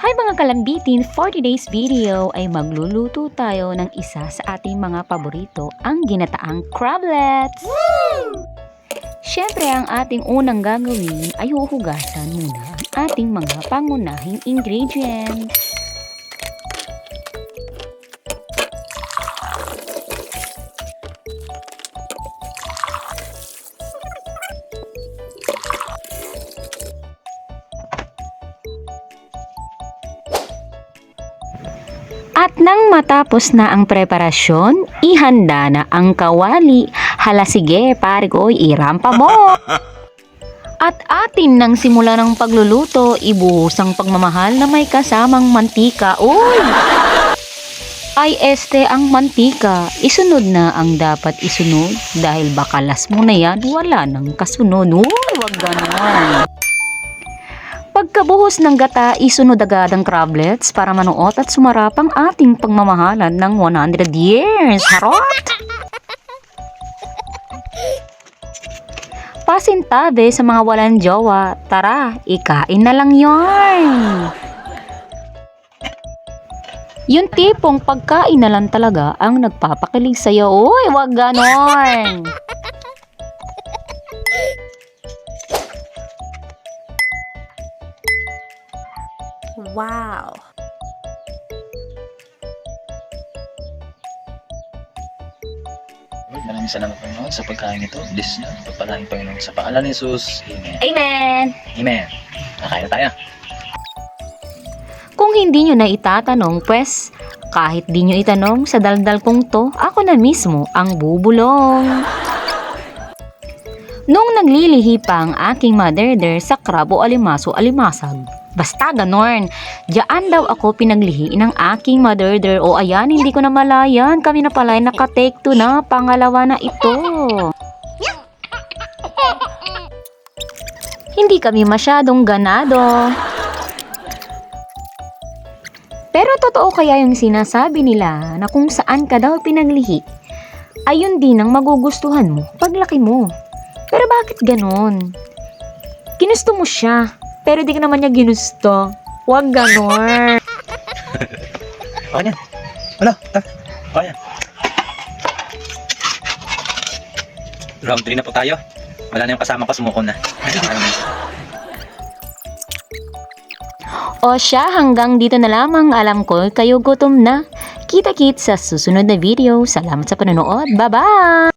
Hi mga kalambitin! For today's video ay magluluto tayo ng isa sa ating mga paborito, ang ginataang crablets! Siyempre, ang ating unang gagawin ay huhugasan muna ang ating mga pangunahing ingredients. At nang matapos na ang preparasyon, ihanda na ang kawali. Hala sige, pare ko, irampa mo! At atin nang simula ng pagluluto, ibuhos ang pagmamahal na may kasamang mantika. Uy! Ay ang mantika, isunod na ang dapat isunod dahil bakalas mo na yan, wala nang kasunod. Uy, wag ganon! Pagkabuhos ng gata, isunod agad ang crablets para manuot at sumarap ang ating pagmamahalan ng 100 years. Harot! Pasintabi sa mga walang jowa. Tara, ikain na lang yarn! Yung tipong pagkain na lang talaga ang nagpapakilig sa'yo. Uy, wag ganon! Wow! Maraming salamat Panginoon sa pagkain ito. Bless niyo. Pagpalain Panginoon sa pangalan ni Jesus. Amen. Amen! Amen. Kakain na tayo. Kung hindi nyo na itatanong, pues, kahit di nyo itanong sa daldal kong to, ako na mismo ang bubulong. Nung naglilihi pa ang aking mother sa crab o alimaso-alimasag, basta ganon, diyan daw ako pinaglihi ng aking mother. O ayan, hindi ko na malayan, kami na pala ay naka-take 2 na, pangalawa na ito. Hindi kami masyadong ganado. Pero totoo kaya yung sinasabi nila na kung saan ka daw pinaglihi, ayun din ang magugustuhan mo paglaki mo. Pero bakit ganon? Ginusto mo siya, pero di ka naman niya ginusto. Huwag ganon. Okay yan. Wala. Okay yan. Round 3 na po tayo. Wala na yung kasama ko, sumuko na. O siya, hanggang dito na lamang. Alam ko, kayo gutom na. Kita-kits sa susunod na video. Salamat sa panonood. Bye-bye!